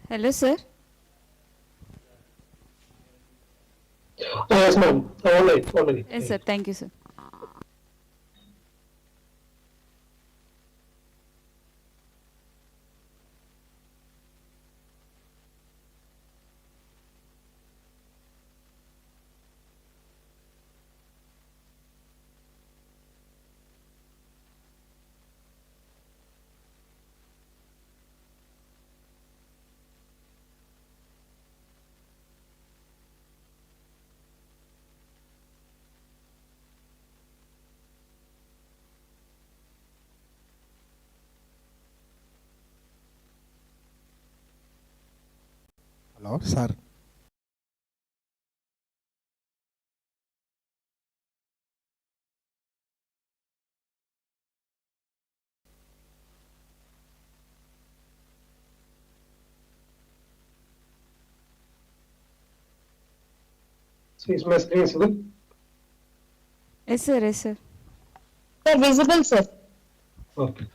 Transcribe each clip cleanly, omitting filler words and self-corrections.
Hello, sir. Yes, ma'am. All right, all right. Yes, sir. Thank you, sir. Hello, sir. So is my screen visible? Yes, sir. Yes, sir. Sir, visible, sir. Okay.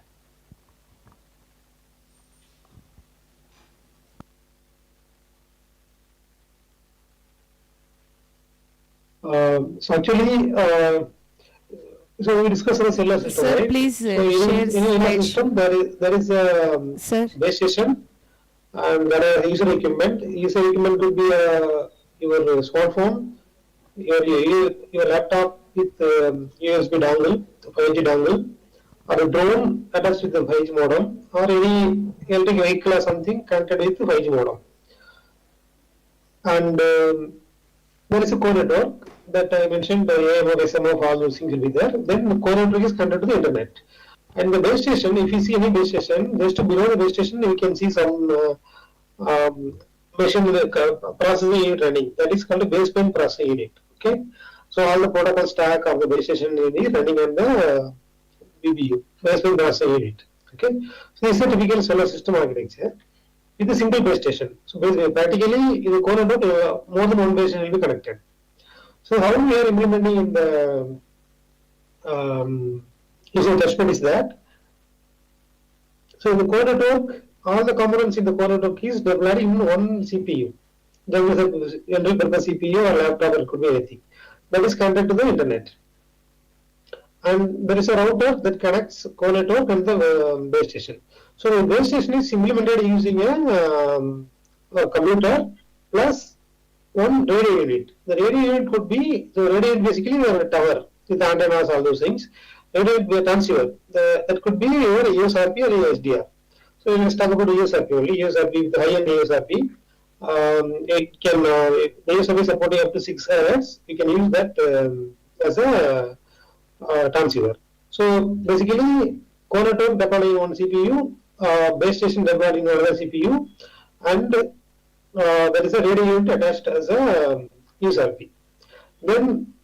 So actually, so we discussed the cellular system, Sir, right? please So share in a slide. system, there is a Sir. base station and there are user equipment. User equipment could be your smartphone, your laptop with USB dongle, 5G dongle, or a drone attached with the 5G modem, or any electric vehicle or something connected with the 5G modem. And there is a core network that I mentioned, the AMO, SMO, all those things will be there. Then the core network is connected to the internet. And the base station, if you see any base station, just below the base station, you can see some machine processing unit running. That is called a baseband processing unit. Okay. So all the protocol stack of the base station is running on the BBU, baseband processing unit. Okay. So this is a typical solar system architecture with a single base station. So basically, practically, in the core network, more than one base station will be connected. So how we are implementing in the using touchpad is that. So in the core network, all the components in the core network is deployed in one CPU. There is a general purpose CPU or laptop, it could be anything. That is connected to the internet. And there is a router that connects core network and the base station. So the base station is implemented using a computer plus one radio unit. The radio unit could be, the radio unit basically a tower with antennas, all those things. Radio unit be a transceiver. That could be your USRP or USDR. So let's talk about USRP only. USRP with high-end USRP. It can, the USRP supporting up to 6 Hz. You can use that as a transceiver. So basically, core network deployed in one CPU, base station deployed in another CPU, and there is a radio unit attached as a USRP. Then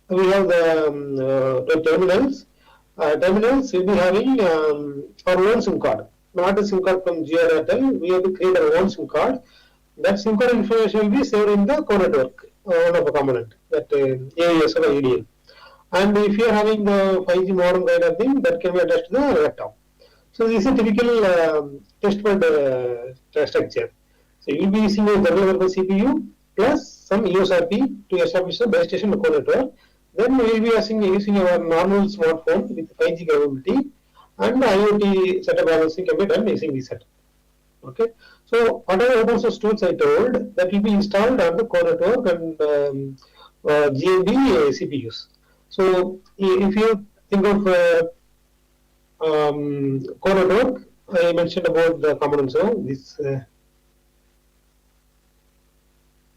we have the terminals. Terminals will be having our own SIM card, not a SIM card from Jio Airtel. We have to create our own SIM card. That SIM card information will be saved in the core network, one of a component, that AES or ADL. And if you are having the 5G modem kind of thing, that can be attached to the laptop. So this is a typical testbed structure. So you will be using a general purpose CPU plus some USRP to establish the base station core network. Then we will be using our normal smartphone with 5G capability, and IoT setup balancing can be done using this setup. Okay. So whatever open source tools I told, that will be installed on the core network and GNB CPUs. So if you think of core network, I mentioned about the components. So this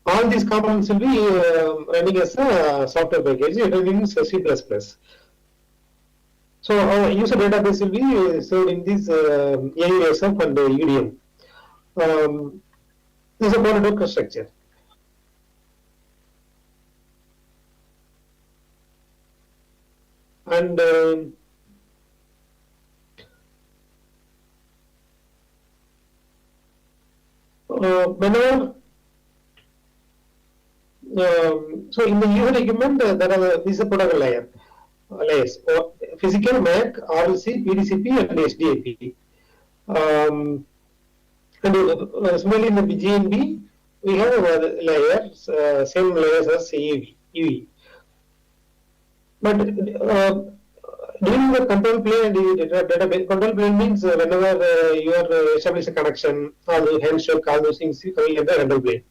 all these components will be running as a software package. It will be in C++. So our user database will be stored in this AUSF and UDM. This is a core network structure. And whenever so in the user equipment, there are this is a protocol layers, physical, MAC, RLC, PDCP, and SDAP. And similarly in the GNB, we have layers, same layers as EV. But during the control plane and the database, control plane means whenever you are establish a connection, all the handshake, all those things coming in the control plane.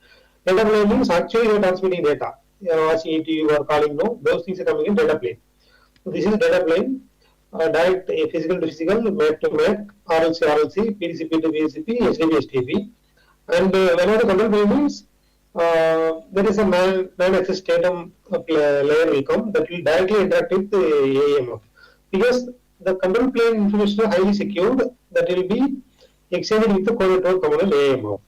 Data plane means actually you are transmitting data. You are asking it, you are calling, no, those things are coming in data plane. So this is data plane, direct physical to physical, MAC to MAC, RLC, PDCP to PDCP, HDP, STP. And whenever the control plane means there is a non-access datum layer will come that will directly interact with the AMF. Because the control plane information is highly secured, that will be exchanged with the core network component AMF.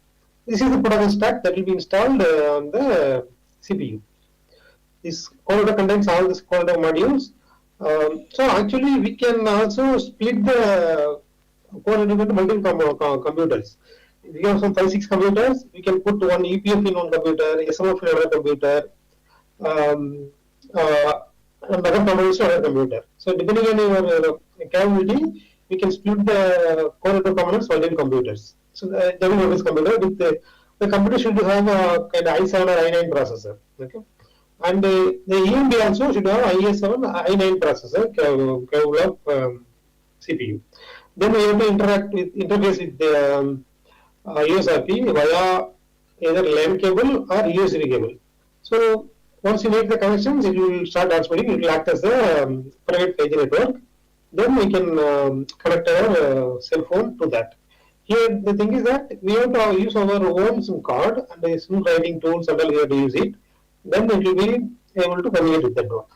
This is the protocol stack that will be installed on the CPU. This core network contains all these core network modules. So actually, we can also split the core network into multiple computers. If we have some 5-6 computers, we can put one EPF in one computer, SMF in another computer, and other components in another computer. So depending on your capability, we can split the core network components on 10 computers. So the general purpose computer with the computer should have a kind of i7 or i9 processor. Okay. And the EMB also should have i7 i9 processor capable of CPU. Then we have to interface with the USRP via either LAN cable or USB cable. So once you make the connections, it will start transmitting. It will act as a private 5G network. Then we can connect our cell phone to that. Here the thing is that we have to use our own SIM card and the SIM writing tools and all we have to use it. Then it will be able to communicate with the network.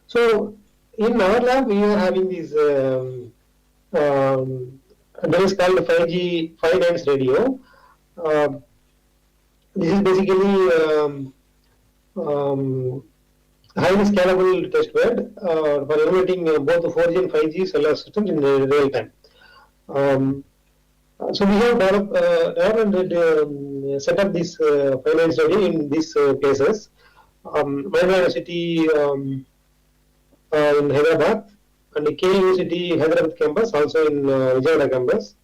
So in our lab, we are having these device called 5G 5 bands radio. This is basically highly scalable test bed for emulating both the 4G and 5G cellular systems in real time. So we have developed and set up this 5 bands radio in these places. Mahindra University in Hyderabad, and the K University Hyderabad campus, also in Vijayawada campus,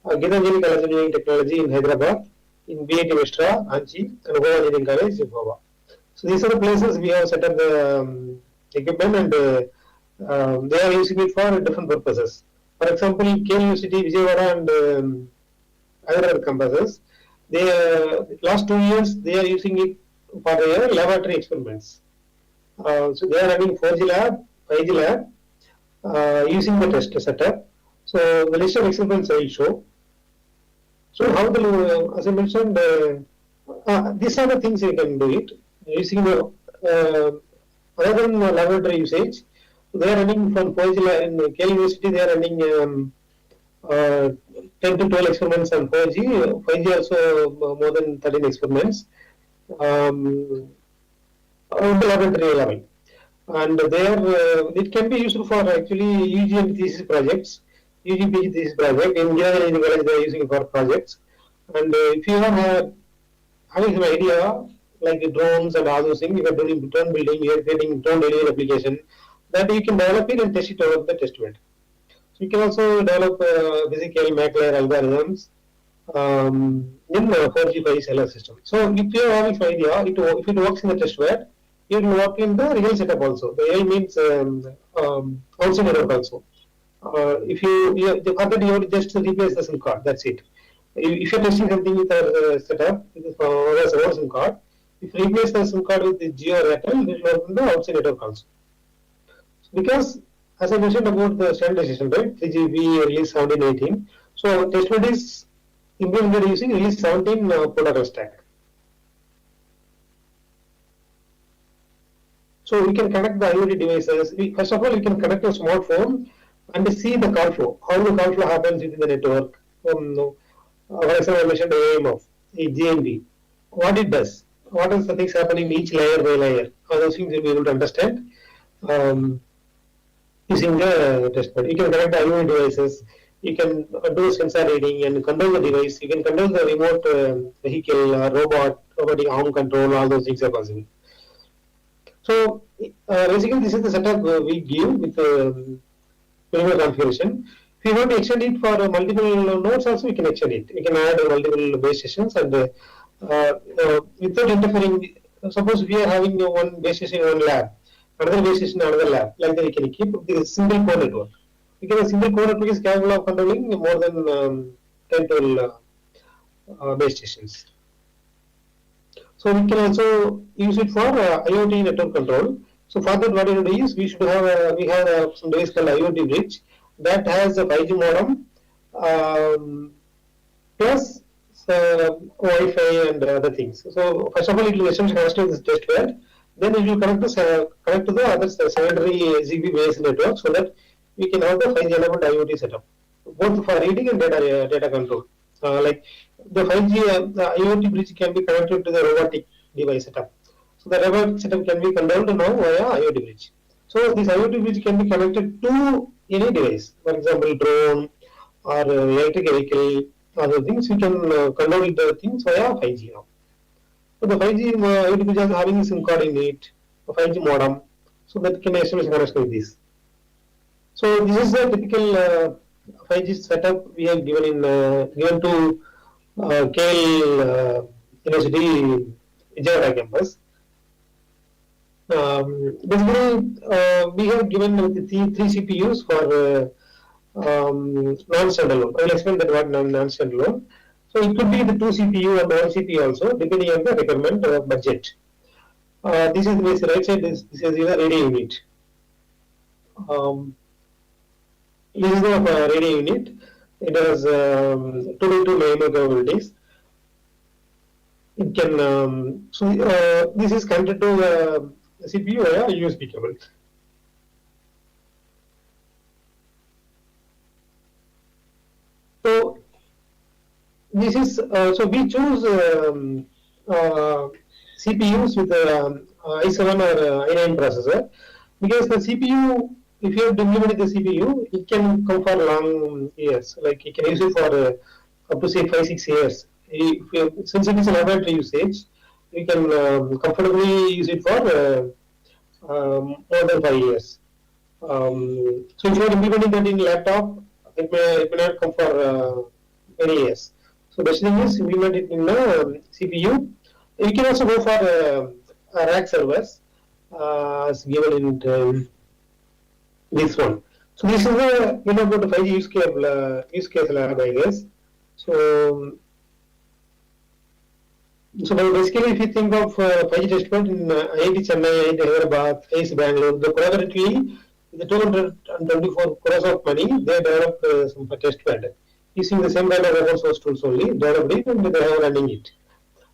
Gitanjali College of Engineering Technology in Hyderabad, in BIT Vestra, Ranchi, and Goa Engineering College in Goa. So these are the places we have set up the equipment, and they are using it for different purposes. For example, K University, Vijayawada, and Hyderabad campuses, last 2 years they are using it for their laboratory experiments. So they are running 4G lab, 5G lab, using the test setup. So the list of experiments I will show. So how the, as I mentioned, these are the things you can do it using the other than laboratory usage. They are running from 4G lab in K University. They are running 10 to 12 experiments on 4G. 5G also more than 13 experiments. On the laboratory level, and there it can be useful for actually UG and thesis projects, UG PG thesis project. In engineering college they are using it for projects, and if you are having some idea like drones and all those things, you are doing drone building, you are creating drone delivery application, that you can develop it and test it over the test bed. So you can also develop physical MAC layer algorithms in 4G 5G cellular system. So if you have this idea, if it works in the test bed, it will work in the real setup also. The real means outside network also. If for that you have to just replace the SIM card. That's it. If you are testing something with our setup, with our SIM card, if you replace the SIM card with the Jio or Airtel, it will work in the outside network also. Because as I mentioned about the standardization, right? 3GPP release 1718. So testbed is implemented using release 17 protocol stack. So we can connect the IoT devices. First of all, we can connect a smartphone and see the call flow, how the call flow happens within the network. For example, I mentioned the AMF, the GNB, what it does, what is the things happening in each layer by layer. All those things you'll be able to understand using the testbed. You can connect the IoT devices. You can do sensor reading and control the device. You can control the remote vehicle, robotic arm control. All those things are possible. So basically, this is the setup we give with minimal configuration. If you want to extend it for multiple nodes also, we can extend it. We can add multiple base stations and without interfering. Suppose we are having one base station in one lab, another base station in another lab. Like that, we can keep the single core network. Because a single core network is capable of controlling more than 10 to base stations. So we can also use it for IoT network control. So for that, what we do is we should have some device called IoT bridge that has a 5G modem plus Wi-Fi and other things. So first of all, it will essentially connect to this test bed. Then it will connect to the other secondary ZigBee based network so that we can have the 5G enabled IoT setup, both for reading and data control. Like the 5G the IoT bridge can be connected to the robotic device setup. So the robotic setup can be controlled now via IoT bridge. So this IoT bridge can be connected to any device, for example, drone or electric vehicle, other things. We can control the things via 5G now. So the 5G IoT bridge is having SIM card in it, a 5G modem, so that can establish connection with this. So this is the typical 5G setup we have given to KL University Vijayawada campus. Basically, we have given the three CPUs for non-standalone. I will explain that what non-standalone. So it could be the 2 CPU and 1 CPU also, depending on the requirement budget. This is the right side. This is the radio unit. This is the radio unit. It has 2 by 2 millimeter capabilities. It can this is connected to the CPU via USB cable. So this is so we choose CPUs with i7 or i9 processor because the CPU, if you have implemented the CPU, it can come for long years. Like you can use it for up to say 5-6 years. Since it is a laboratory usage, we can comfortably use it for more than 5 years. So if you are implementing that in laptop, it may not come for many years. So the thing is implement it in the CPU. You can also go for rack servers as given in this one. So this is the about the 5G use case lab, I guess. So basically, if you think of 5G test bed in IIT Chennai, IIT Hyderabad, IIT Bangalore, the collaboratively with the 224 crores of money, they developed some test bed using the same kind of open source tools only, developed it and they are running it.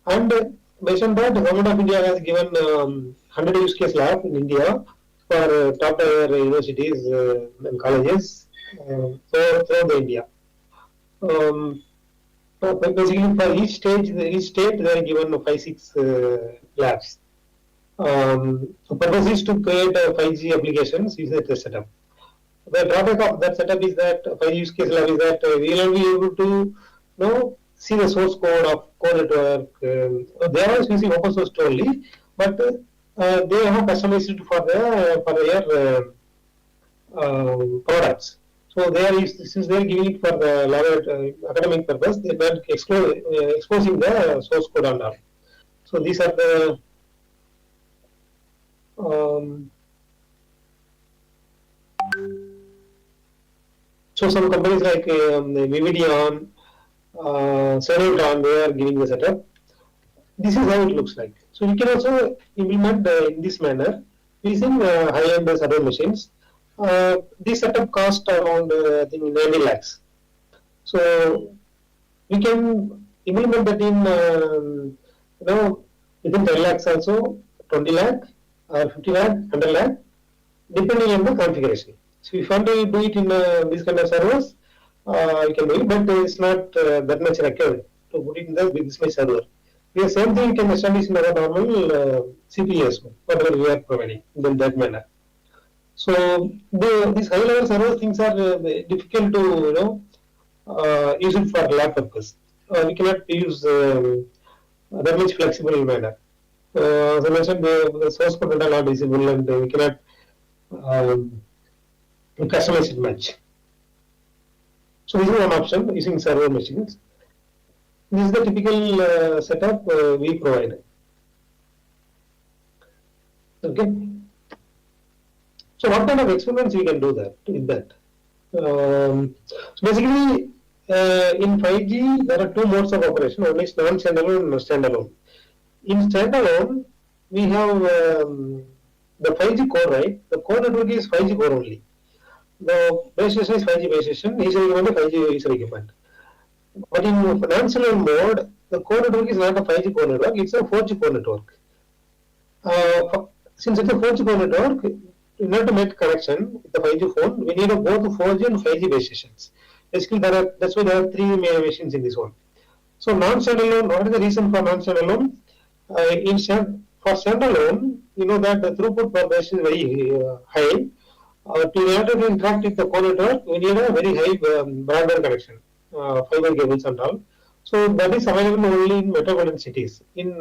And based on that, the government of India has given 100 use case lab in India for top tier universities and colleges throughout India. Basically, for each state, they are given 5-6 labs. So purpose is to create 5G applications using the setup. The drawback of that setup is that 5G use case lab is that we will not be able to see the source code of core network. They are using open source only, but they have customized it for their products. So they are since they are giving it for the academic purpose, they are not exposing the source code and all. So these are the so some companies like Vividion, Sonotron, they are giving the setup. This is how it looks like. So you can also implement in this manner using high-end server machines. This setup cost around I think 90 lakhs. So we can implement that in within 10 lakhs also, 20 lakh or 50 lakh, 100 lakh, depending on the configuration. So if you want to do it in these kind of servers, you can do it, but it's not that much required to put it in the this much server. The same thing you can establish in our normal CPUs, whatever we are providing in that manner. So these high level server things are difficult to use it for lab purpose. We cannot use that much flexible manner. As I mentioned, the source code are not visible and we cannot customize it much. So this is one option using server machines. This is the typical setup we provide. Okay. So what kind of experiments we can do that with that? So basically, in 5G there are two modes of operation. One is non-standalone and standalone. In standalone, we have the 5G core, right? The core network is 5G core only. The base station is 5G base station, user equipment 5G user equipment. But in non-standalone mode, the core network is not a 5G core network, it's a 4G core network. Since it's a 4G core network, in order to make connection with the 5G phone, we need both 4G and 5G base stations. Basically, that's why there are three main machines in this one. So non-standalone, what is the reason for non-standalone? For standalone, you know that the throughput per base is very high. To order to interact with the core network, we need a very high broadband connection, fiber cables and all. So that is available only in metropolitan cities. In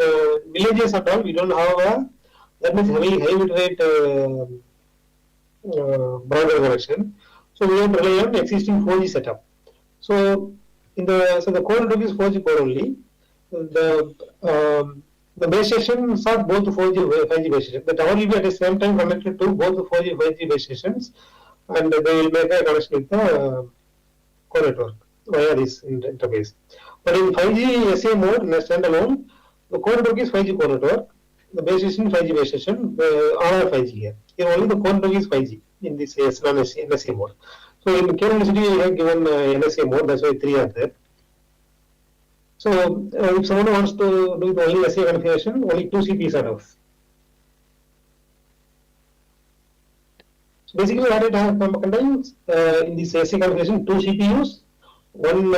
villages and all, we don't have that much high bit rate broadband connection. So we have to rely on existing 4G setup. So the core network is 4G core only. The base stations are both 4G and 5G base stations. The tower will be at the same time connected to both 4G and 5G base stations, and they will make a connection with the core network via this interface. But in 5G SA mode, in a standalone, the core network is 5G core network, the base station 5G base station, all are 5G here. Here only the core network is 5G in this NSA mode. So in K University, we have given NSA mode, that's why 3 are there. So if someone wants to do the only SA configuration, only 2 CPUs are enough. So basically what it contains in this SA configuration, 2 CPUs, 1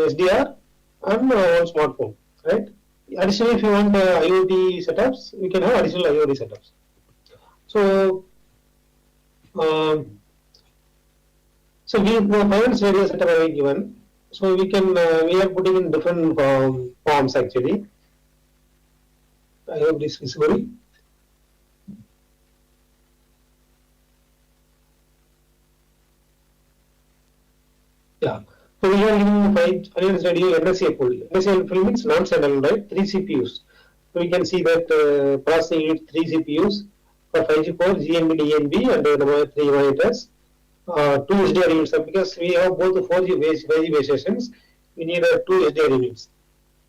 SDR and 1 smartphone, right? Additionally, if you want IoT setups, we can have additional IoT setups. So so the finance radio setup are given. So we can we are putting in different forms actually. I hope this is visible. Yeah. So we are giving 5 finance radio NSA pool. NSA pool means non-standalone, right? 3 CPUs. So we can see that processing unit 3 CPUs for 5G core, GNB, DNB, and the 3 monitors. 2 SDR units, because we have both the 4G 5G base stations, we need 2 SDR units.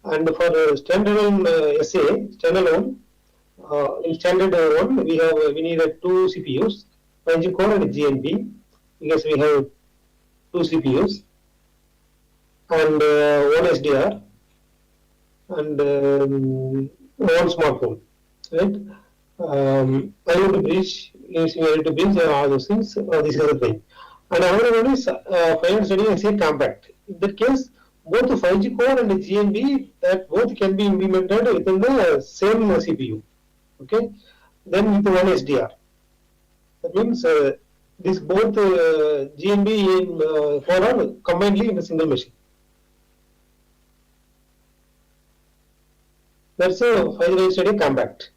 And for standalone SA, standalone, in standard one, we need 2 CPUs, 5G core and GNB, because we have 2 CPUs, and 1 SDR, and 1 smartphone, right? IoT bridge, using IoT bridge, all those things, this is the thing. And another one is finance radio SA compact. In that case, both the 5G core and the GNB, that both can be implemented within the same CPU. Okay, then with one SDR. That means this both GNB and core are combinedly in a single machine. That's a 5G radio compact.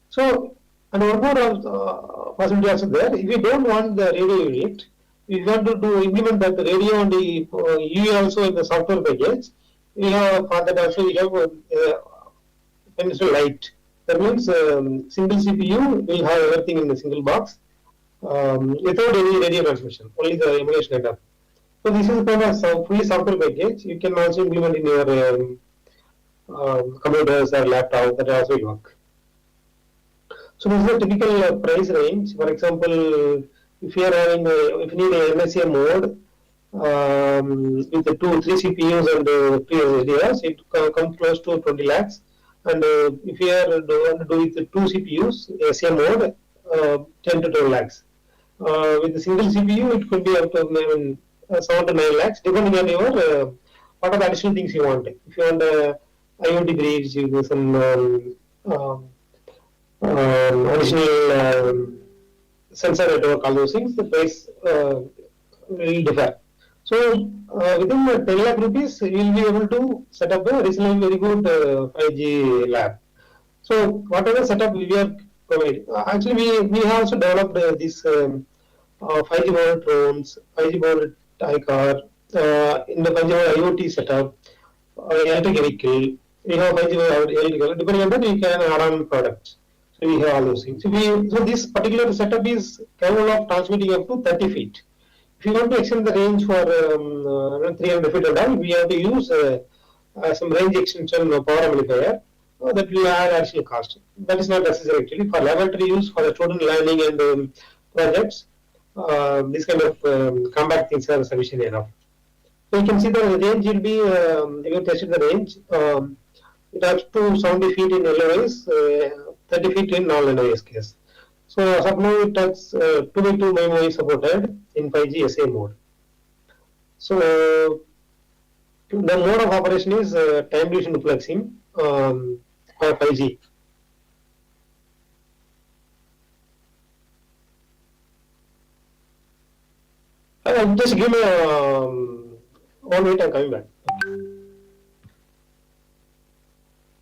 So, and one more possibility also there. If you don't want the radio unit, if you want to implement that radio and the UE also in the software package, we have for that also we have pencil light. That means single CPU will have everything in a single box without any radio transmission, only the emulation data. So this is kind of fully software package. You can also implement in your computers or laptop. That also will work. So this is a typical price range. For example, if you are having if you need a MSA mode with the 3 CPUs and 3 SDRs, it comes close to 20 lakhs. And if you are want to do with the 2 CPUs, SA mode, 10 to 12 lakhs. With the single CPU, it could be up to 7 to 9 lakhs, depending on your what are the additional things you want. If you want IoT bridge, you do some additional sensor network, all those things, the price will differ. So within 10 lakh rupees, you will be able to set up a reasonably very good 5G lab. So whatever setup we are providing, actually we have also developed this 5G model drones, 5G model TIE car, in the 5G IoT setup, electric vehicle, we have 5G electrical. Depending on that, we can add on products. So we have all those things. So this particular setup is capable of transmitting up to 30 feet. If you want to extend the range for 300 feet and all, we have to use some range extension power amplifier. That will add additional cost. That is not necessary actually. For laboratory use, for the student learning and projects, this kind of compact things are sufficient enough. So you can see the range will be, you can test the range. It has to 70 feet in LOS, 30 feet in non-LOS case. So as of now, it has 2x2 memory supported in 5G SA mode. So the mode of operation is time division duplexing for 5G. Just give me 1 minute, I'm coming back.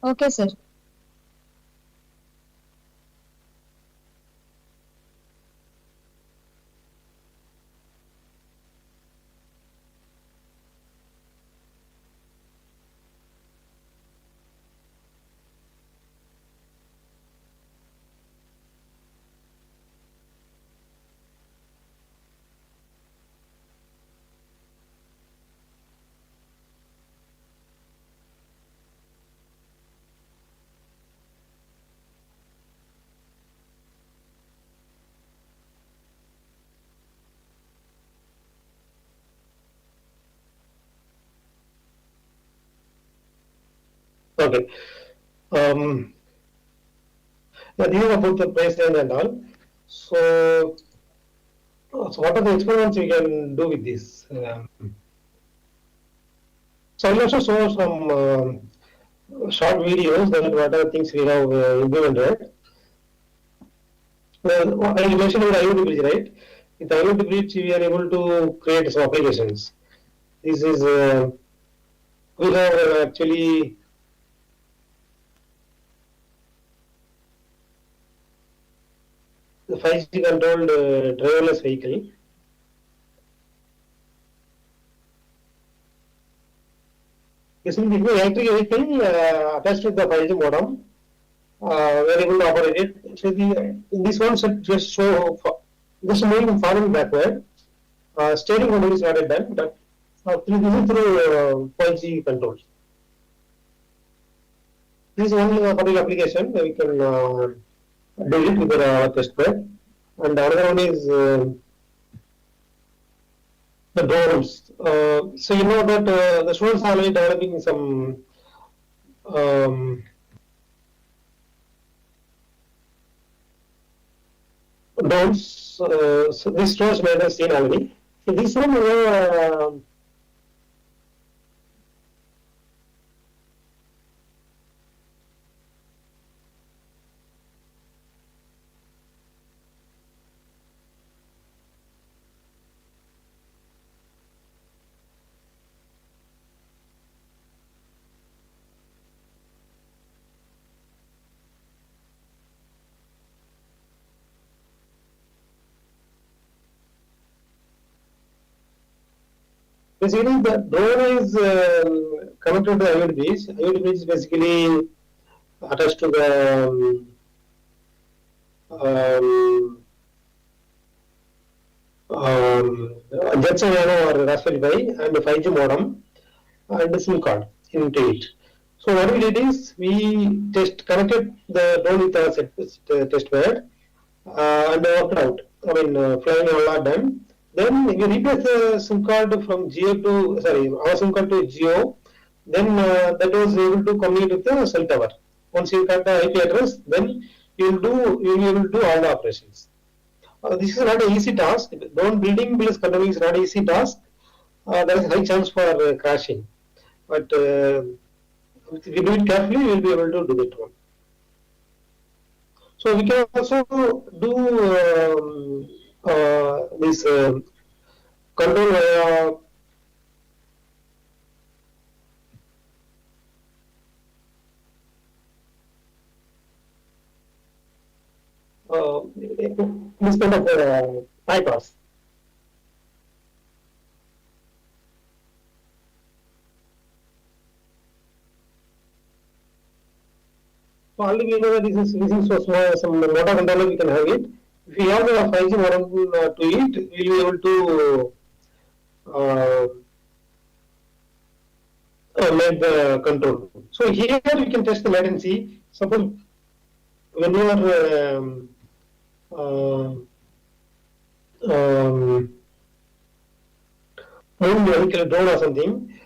Okay, sir. Okay. These are about the baseline and all. So, so what are the experiments we can do with this? So I'll also show some short videos that what are things we have implemented. Well, I mentioned about IoT bridge, right? With IoT bridge, we are able to create some applications. This is we have actually the 5G controlled driverless vehicle. This will be an electric vehicle attached with the 5G modem. We are able to operate it. So this one should just show just moving forward backward. Steering control is not done, but this is through 5G controls. This is one particular application that we can do it with our test bed. And the other one is the drones. So you know that the students are already developing some drones. So these drones may have seen already. So this one basically the drone is connected to the IoT bridge. IoT bridge is basically attached to the Jetson Nano or Raspberry Pi and the 5G modem and the SIM card into it. So what we did is we connected the drone with our test bed and worked out. I mean, flying all are done. Then we replace the SIM card from Geo to our SIM card to Geo. Then that was able to communicate with the cell tower. Once you got the IP address, then you will be able to do all the operations. This is not an easy task. Drone building plus controlling is not an easy task. There is a high chance for crashing. But if you do it carefully, you will be able to do that one. So we can also do this control via this kind of bypass. So already we know that this is using so small some motor controller we can have it. If we have the 5G modem to it, we will be able to make the control. So here we can test the latency. Suppose when you are uh, um, moving the vehicle drone or something,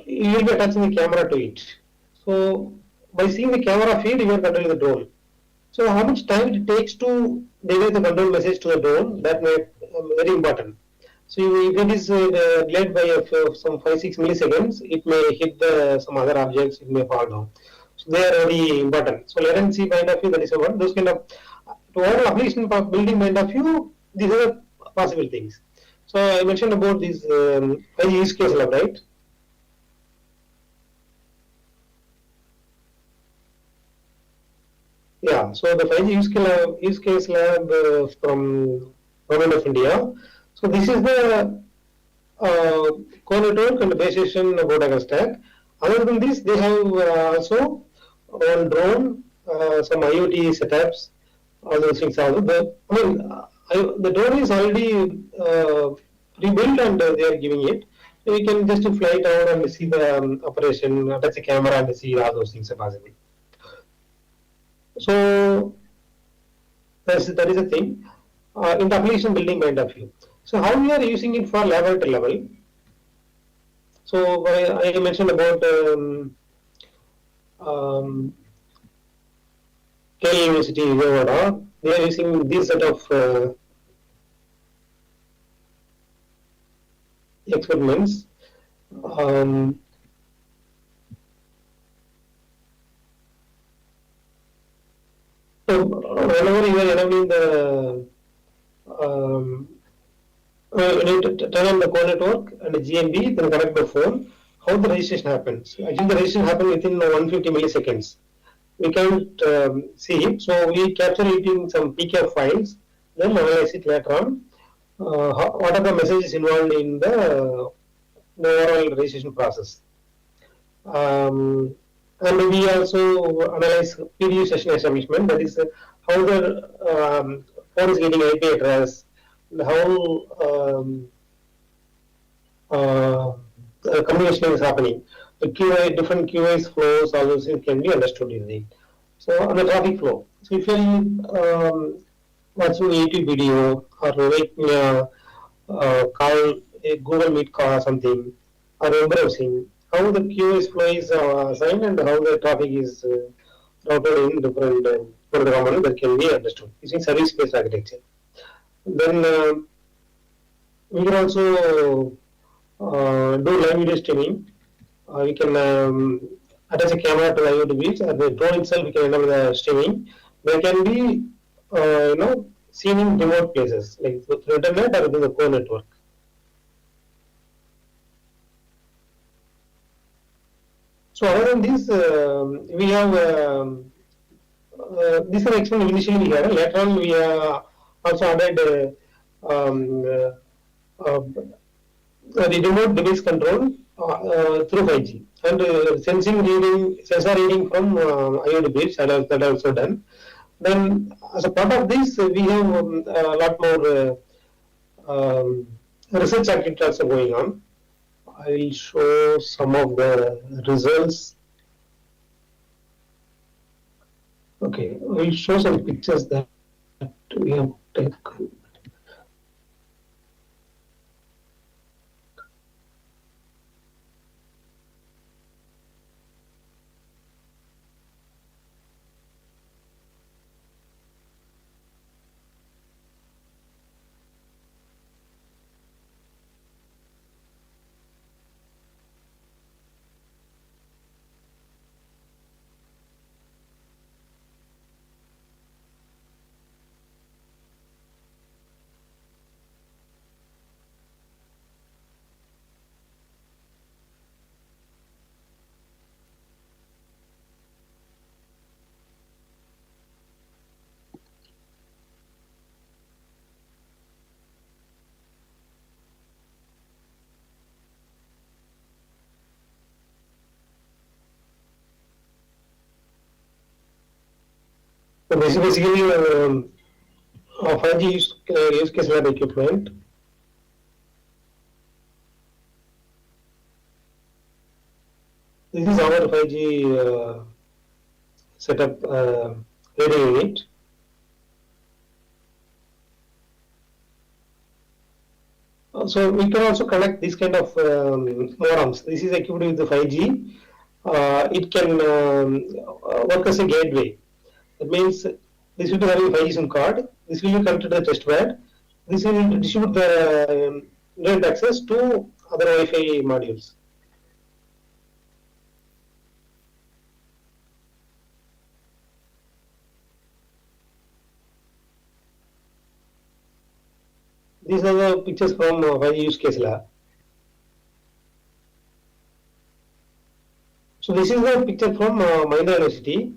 you will be attaching the camera to it. So by seeing the camera feed, you are controlling the drone. So how much time it takes to deliver the control message to the drone, that may very important. So if it is delayed by some 5-6 milliseconds, it may hit some other objects, it may fall down. So they are very important. So latency point of view, that is one. Those kind of to overall application building point of view, these are the possible things. So I mentioned about this 5 use case lab, right? Yeah, so the 5G use case lab from Government of India. So this is the core network and the base station protocol stack. Other than this, they have also on drone, some IoT setups, all those things. Also, the drone is already pre-built and they are giving it. So we can just fly down and see the operation, touch the camera and see all those things are possible. So that is a thing in the application building point of view. So how we are using it for laboratory level? So I mentioned about Kerala University, Vijayawada. They are using this set of experiments. Um, so whenever you are enabling the you need to turn on the core network and the GMB, then connect the phone. How the registration happens? Actually, the registration happens within 150 milliseconds. We can't see it, so we capture it in some PKF files, then analyze it later on. What are the messages involved in the overall registration process? And we also analyze PDU session establishment, that is how the phone is getting IP address, how communication is happening. The QA, different QA's flows, all those things can be understood easily. So on the traffic flow. So if you're watching a YouTube video or making call, a Google Meet call or something, or a browsing, how the QA's flow is assigned and how the traffic is routed in different program that can be understood using service-based architecture. Then we can also do live video streaming. We can attach a camera to the IoT beach, or the drone itself we can enable the streaming. They can be seen in remote places like through internet or through the core network. So other than this, we have this is an experiment initially we had. Later on, we also added the remote device control through 5G and sensor reading from IoT bits, that also done. Then as a part of this, we have a lot more research activity also going on. I will show some of the results. Okay, I will show some pictures that we have taken. So this is basically 5G use case lab equipment. This is our 5G setup radio unit. So we can also connect this kind of modems. This is equipped with the 5G. It can work as a gateway. That means this will be having 5G SIM card. This will be connected to the test bed. This will distribute the internet access to other Wi-Fi modules. These are the pictures from 5G use case lab. So this is the picture from Mahindra University.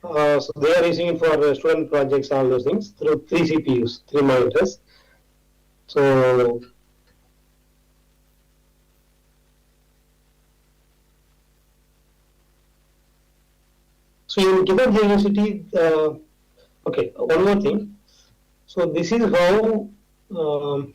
So they are using it for student projects, all those things, through 3 CPUs, 3 monitors. So in given the university, okay, one more thing. So this is how so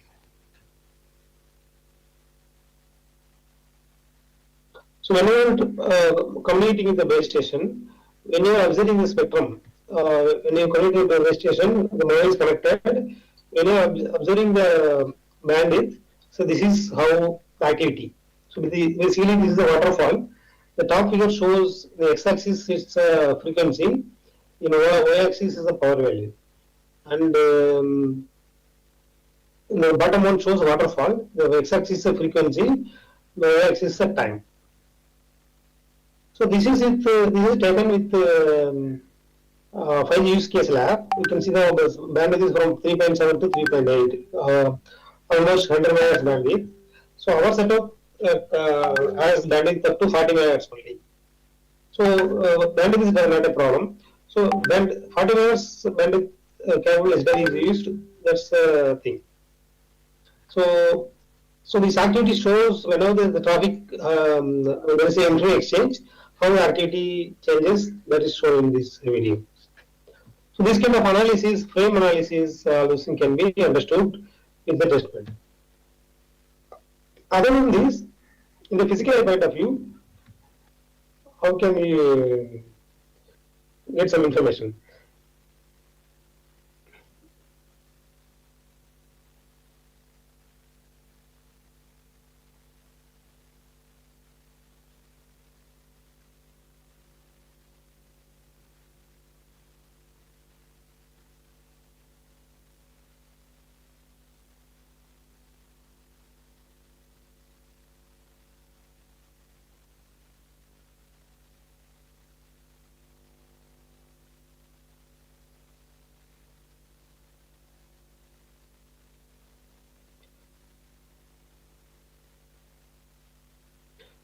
when you are communicating with the base station, when you are observing the spectrum, when you connect to the base station, the mobile is connected. When you are observing the bandwidth, so this is how the activity. So basically, this is the waterfall. The top figure shows the x-axis is frequency, in y-axis is the power value, and the bottom one shows waterfall. The x-axis is the frequency, the y-axis is the time. So this is it. This is taken with 5G use case lab. You can see the bandwidth is from 3.7 to 3.8, almost 100 megahertz bandwidth. So our setup has bandwidth up to 40 megahertz only. So bandwidth is not a problem. So 40 megahertz bandwidth capable SDI is used. That's the thing. So this activity shows whenever the traffic there is an entry exchange, how the activity changes. That is shown in this video. So this kind of analysis, frame analysis, this can be understood in the test bed. Other than this, in the physical point of view, how can we get some information?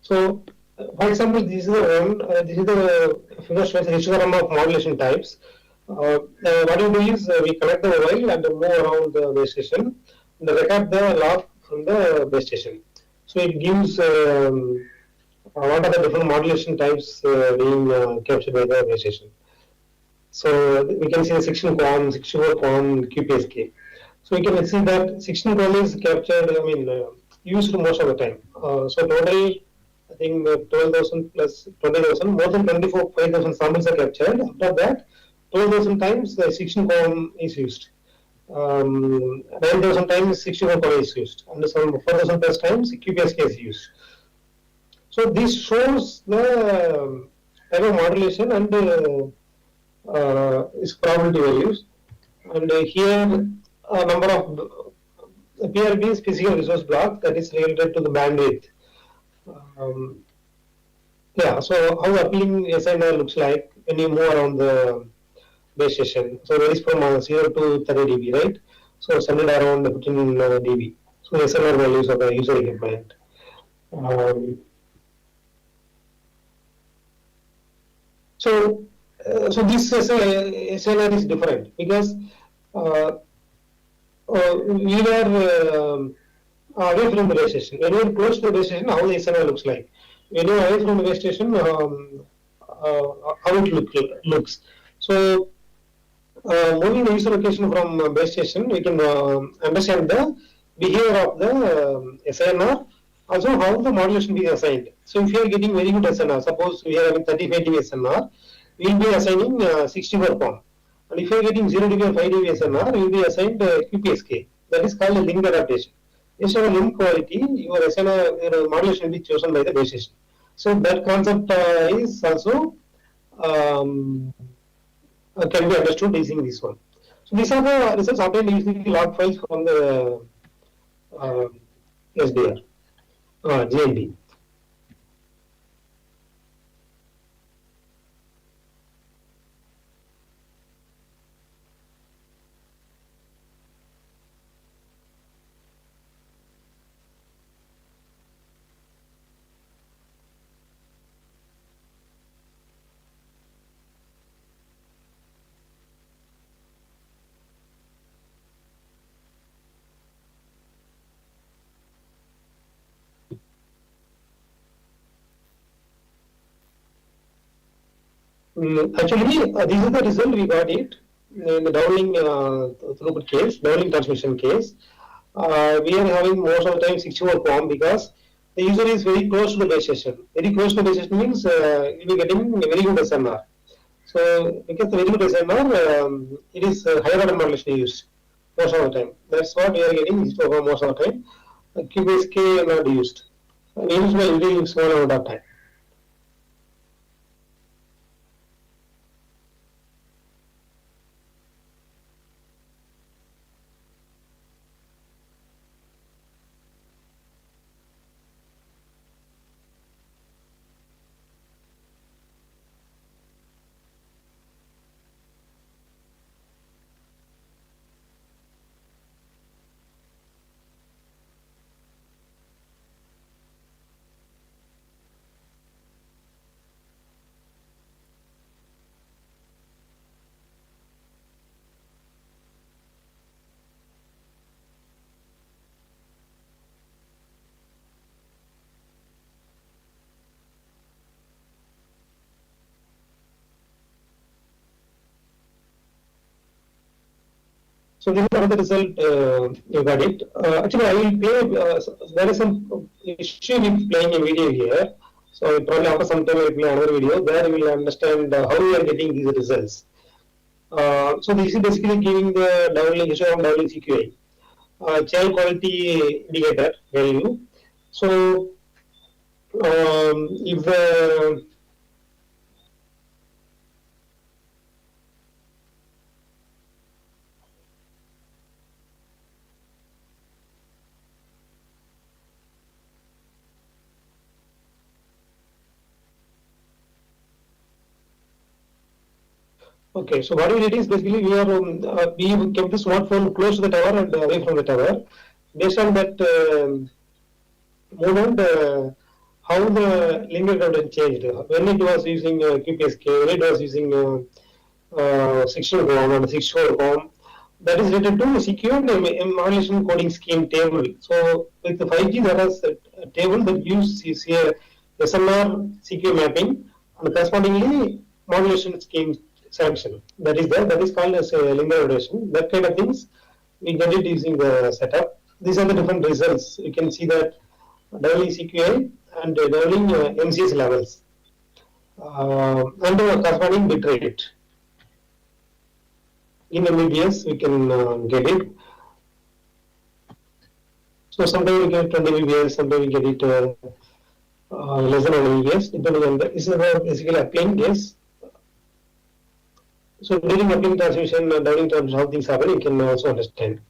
So, for example, this is the figure shows the histogram of modulation types. What you do is we connect the mobile and move around the base station and record the log from the base station. So it gives what are the different modulation types being captured by the base station. So we can see the 16 QAM, 64 QAM, QPSK. So we can see that 16 QAM is captured, used most of the time. So totally, I think 12,000 plus 20,000, more than 5,000 samples are captured. After that, 12,000 times the 16 QAM is used. 9,000 times 64 QAM is used. And some 4,000 plus times QPSK is used. So this shows the type of modulation and its probability values. And here a number of PRB is physical resource block that is related to the bandwidth. So how appealing SNR looks like when you move around the base station. So there is from 0 to 30 dB, right? So centered around 15 dB. So SNR values of the user equipment. So this SNR is different because we were away from the base station. When you are close to the base station, how the SNR looks like. When you are away from the base station, how it looks. So this SNR is different because we were away from the base station. When you are close to the base station, how the SNR looks like. When you are away from the base station, how the SNR looks like. When you are away from the base station, how the SNR looks like. So this SNR is different because we were away from the base station. When you are close to the base station, how the SNR looks like. When you are away from the base station, how the SNR looks like. So moving the user location from base station, we can understand the behavior of the SNR, also how the modulation is assigned. So if you are getting very good SNR, suppose we are having 35 dB SNR, we will be assigning 64 POM. And if you are getting 0 dB or 5 dB SNR, you will be assigned QPSK. That is called a link adaptation. Instead of link quality, your SNR your modulation will be chosen by the base station. So that concept is also can be understood using this one. So these are the results obtained using the log files from the SDR, GND. Actually, this is the result we got it in the downlink throughput case, downlink transmission case. We are having most of the time 64 POM because the user is very close to the base station. Very close to the base station means you will be getting a very good SNR. So because the very good SNR, it is higher order modulation used most of the time. That's what we are getting most of the time. QPSK not used. Used by very small amount of time. So this is another result you got it. Actually, I will play. There is some issue with playing a video here. So probably after some time I will play another video. There you will understand how we are getting these results. So this is basically giving the downlink issue of downlink CQI, channel quality indicator value. So if the okay, so what we did is basically we kept the smartphone close to the tower and away from the tower. Based on that movement, how the linear content changed. When it was using QPSK, when it was using 16 COM and 64 COM, that is related to CQ and modulation coding scheme table. So with the 5G, there is a table that gives SNR CQ mapping and correspondingly modulation scheme sanction. That is there. That is called as a linear rotation. That kind of things we get it using the setup. These are the different results. You can see that downlink CQI and downlink MCS levels and the corresponding bit rate. In Mbps, we can get it. So sometimes we get 20 Mbps, sometimes we get it less than 1 Mbps, depending on the. This is basically uplink case. So during uplink transmission and downlink transmission, how things happen, you can also understand.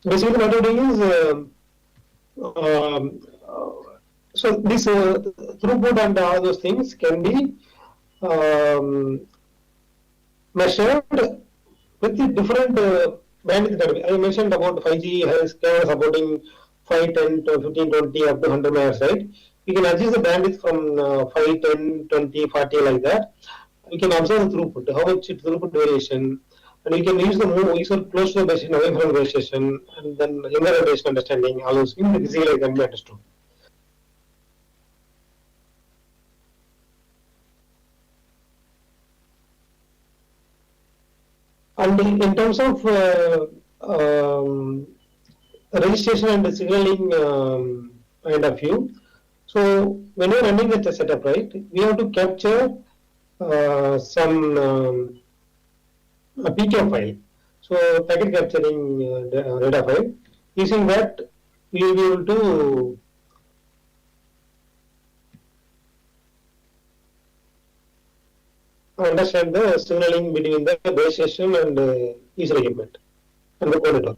Basically, what we're doing is so this throughput and all those things can be measured with the different bandwidth. I mentioned about 5G has supporting 5, 10, 15, 20 up to 100 MHz, right? We can adjust the bandwidth from 5, 10, 20, 40 like that. We can observe the throughput, how much throughput variation, and we can use the more user close to the base station, away from the base station, and then younger generation understanding, all those things, the physical can be understood. And in terms of registration and signaling point of view, so when you're running the setup, right, we have to capture some a PK file. So packet capturing data file. Using that, we will be able to understand the signaling between the base station and user equipment and the code network.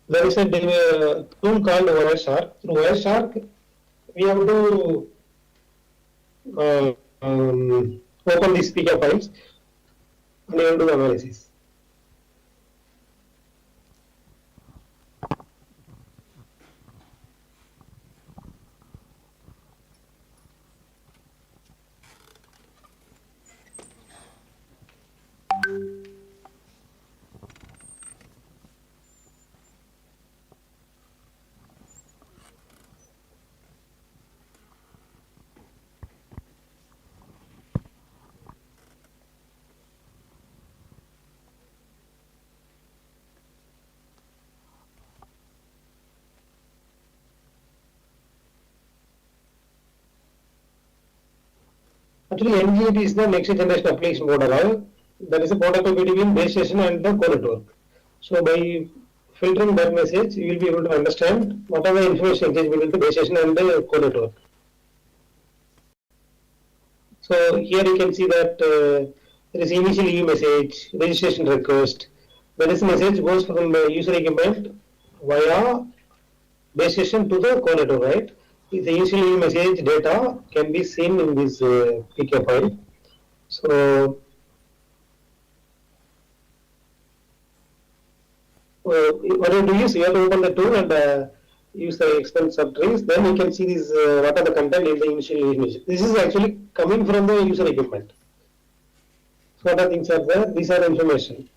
There is a tool called Wireshark. Through Wireshark, we have to open these speaker files and we will do the analysis. Actually, NGT is the next generation application protocol. That is a protocol between base station and the core network. So by filtering that message, you will be able to understand what are the information exchange between the base station and the core network. So here you can see that there is initial EU message, registration request. Then this message goes from the user equipment via base station to the core network, right? The initial EU message data can be seen in this PK file. So what you do is you have to open the tool and use the expense subtrays. Then you can see this what are the content in the initial image. This is actually coming from the user equipment. So what are things are there? These are information.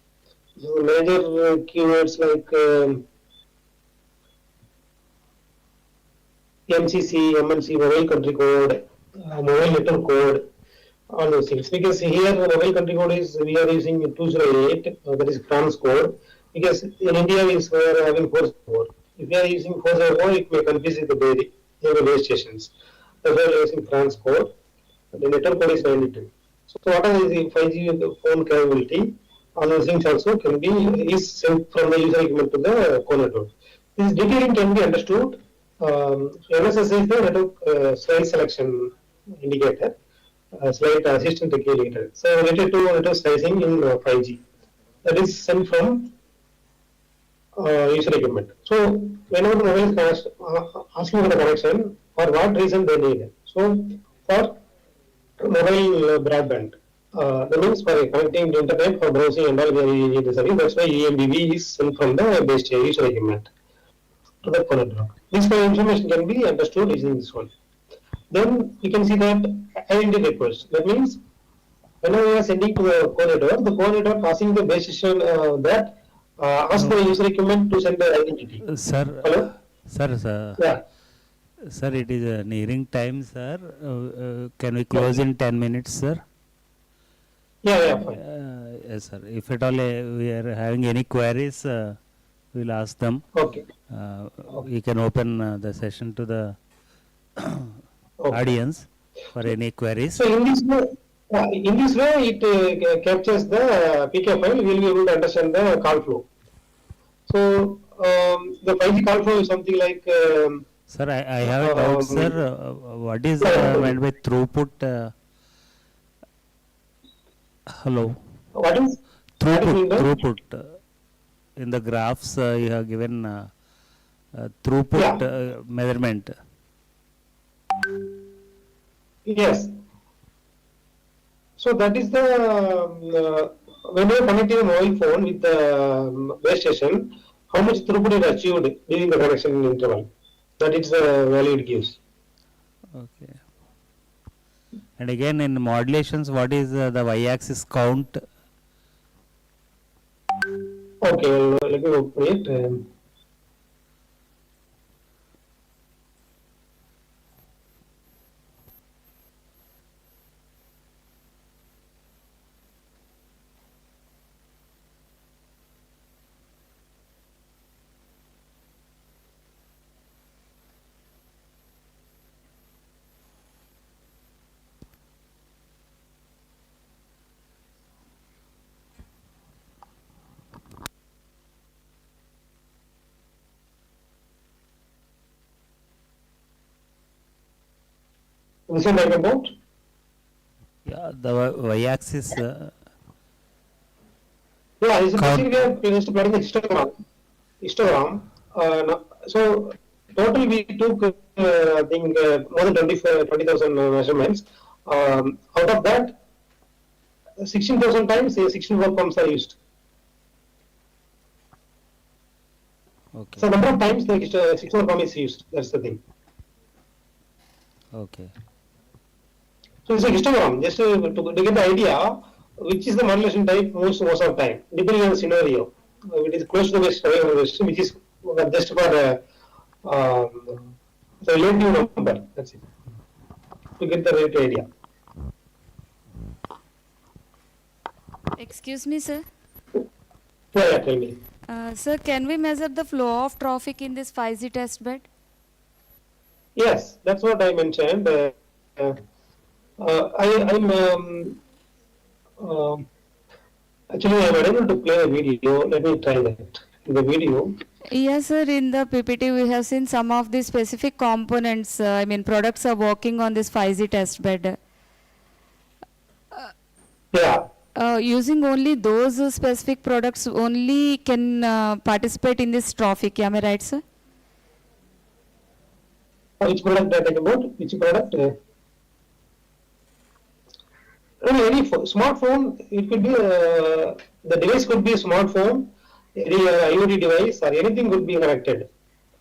So major keywords like MCC, MNC, mobile country code, mobile network code, all those things. Because here mobile country code is we are using 208, that is France code. Because in India we are having 404. If we are using 404, it may confuse with the base stations. That's why we are using France code. The network code is 92. So what are the 5G phone capability? All those things also can be is sent from the user equipment to the core network. This detailing can be understood. NSS is the network slide selection indicator, slide assistant indicator. So related to network slicing in 5G, that is sent from user equipment. So whenever the mobile is asking for the connection, for what reason they need it. So for mobile broadband, that means for connecting to internet for browsing and all we need the service. That's why EMBB is sent from the base user equipment to the core network. This kind of information can be understood using this one. Then you can see that identity request. That means whenever we are sending to the core network asking the base station that ask the user equipment to send the identity. Sir, Hello? sir, Yeah. sir, it is nearing time, sir. Can we close in 10 minutes, sir? Yeah, fine. Yes, sir. If at all we are having any queries, we'll ask them. Okay. We can open the session to the audience for any queries. So in this way, it captures the PK file. We will be able to understand the call flow. So the 5G call flow is something like. Sir, I have a doubt, sir. What is meant by throughput? Hello. What is Throughput. In the graphs you have given throughput measurement. Yes. So that is the when you are connecting a mobile phone with the base station, how much throughput is achieved during the connection interval. That is the value it gives. Okay. And again in modulations, what is the y-axis count? Okay, well, let me open it. This is like about. Yeah, the y-axis. Yeah, it's Count. basically just plotting the histogram. Histogram. So total we took, I think, more than 20,000 measurements. Out of that, 16,000 times 16 work pumps are used. Okay. So number of times the 16 work pump is used. That's the thing. Okay. So it's a histogram, just to get the idea which is the modulation type most of the time, depending on the scenario. If it is close to the best, which is just for the relative number. That's it. To get the right idea. Excuse me, sir. Yeah, tell me. Sir, can we measure the flow of traffic in this 5G test bed? Yes, that's what I mentioned. I'm actually I'm unable to play a video. Let me try that. In the video. Yes, sir. In the PPT, we have seen some of the specific components. I mean, products are working on this 5G test bed. Yeah. Using only those specific products only can participate in this traffic. Am I right, sir? Which product are talking about? Which product? Any smartphone, it could be the device could be a smartphone, any IoT device, or anything could be connected.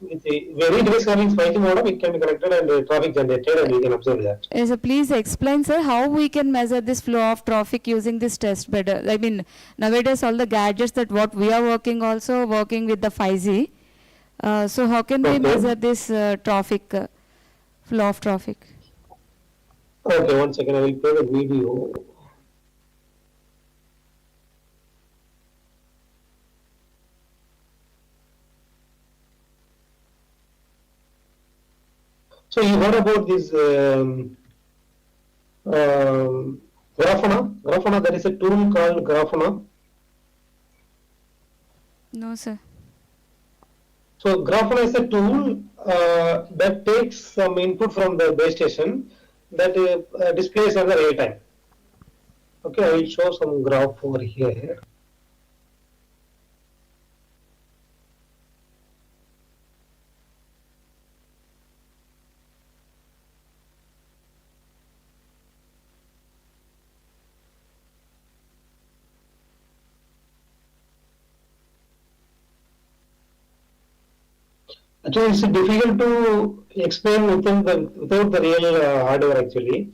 With any device having 5G modem, it can be connected and traffic generated, and we can observe that. Yes, sir. Please explain, sir, how we can measure this flow of traffic using this test bed. I mean, nowadays all the gadgets that what we are working also working with the 5G. So how can we Okay. measure this traffic, flow of traffic? Okay, 1 second, I will play the video. So you heard about this Grafana? Grafana, there is a tool called Grafana. No, sir. So Grafana is a tool that takes some input from the base station that displays as a real time. Okay, I will show some graph over here. Actually, it's difficult to explain without the real hardware. Actually,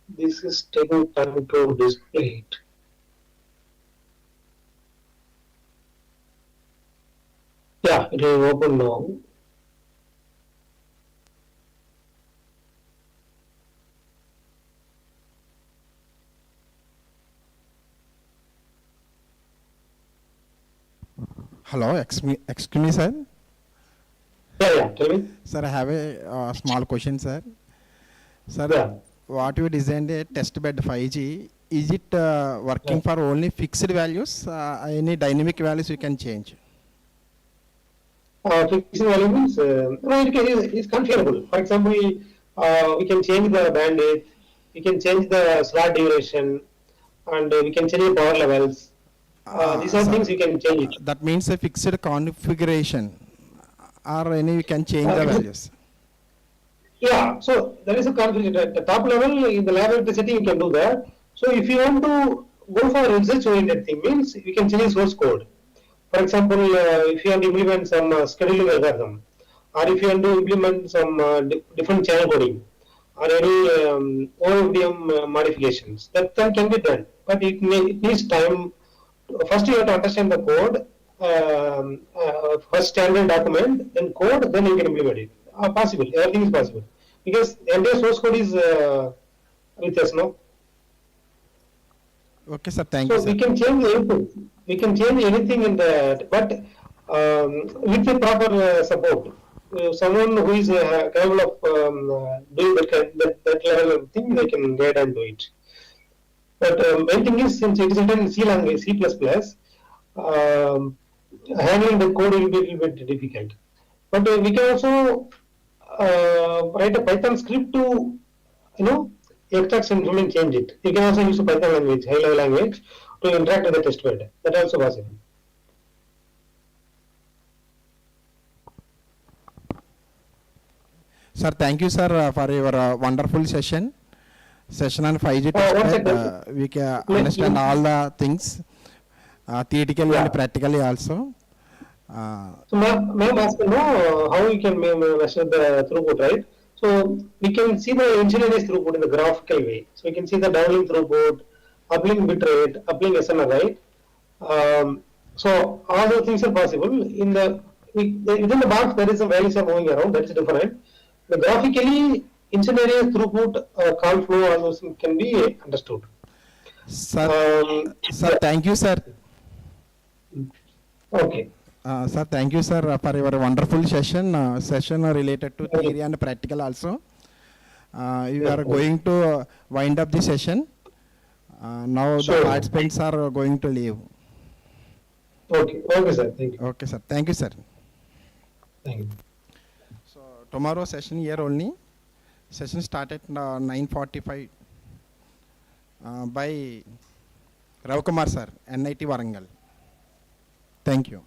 this is taking time to display it. Yeah, it will open now. Hello, excuse me, sir. Yeah, tell me. Sir, I have a small question, sir. Sir, Yeah. what you designed a test bed 5G, is it working for only fixed values? Any dynamic values you can change? Fixed value means no, it's configurable. For example, we can change the bandwidth, we can change the slot duration, and we can change the power levels. These are Sir, things you can change it. that means a fixed configuration, or any you can change the values. Yeah, so there is a configuration at the top level in the lab electricity you can do that. So if you want to go for research oriented thing, means we can change source code. For example, if you want to implement some scheduling algorithm, or if you want to implement some different channel coding, or any OFDM modifications, that can be done. But it needs time. First, you have to understand the code. First, standard document, then code, then you can implement it. Possible. Everything is possible because the entire source code is with us now. Okay, sir. Thank So you, sir. we can change anything. We can change anything in that, but with the proper support. Someone who is capable of doing that level of thing, they can guide and do it. But main thing is, since it is written in C language, C++, handling the code will be a little bit difficult. But we can also write a Python script to, extract some and change it. You can also use a Python language, high level language, to interact with the test bed. That also possible. Sir, thank you, sir, for your wonderful session on 5G one test bed. second. We can Let- understand all the things, theoretically Yeah. and practically also. So, ma'am asked how we can measure the throughput, right? So, we can see the instantaneous throughput in the graphical way. So, we can see the downlink throughput, uplink bit rate, uplink SNR, right? So, all those things are possible. Within the box, there is some values are moving around. That is different. The graphically, instantaneous throughput, call flow, all those things can be understood. Sir, sir, Yeah. thank you, sir. Okay. Sir, thank you, sir, for your wonderful session related to theory and practical also. We are going to wind up the session. Now Sure. the participants are going to leave. Okay. Okay, sir. Thank you. Okay, sir. Thank you, sir. Thank you. So tomorrow session here only. Session started 9:45 by Rav Kumar sir, NIT Warangal. Thank you.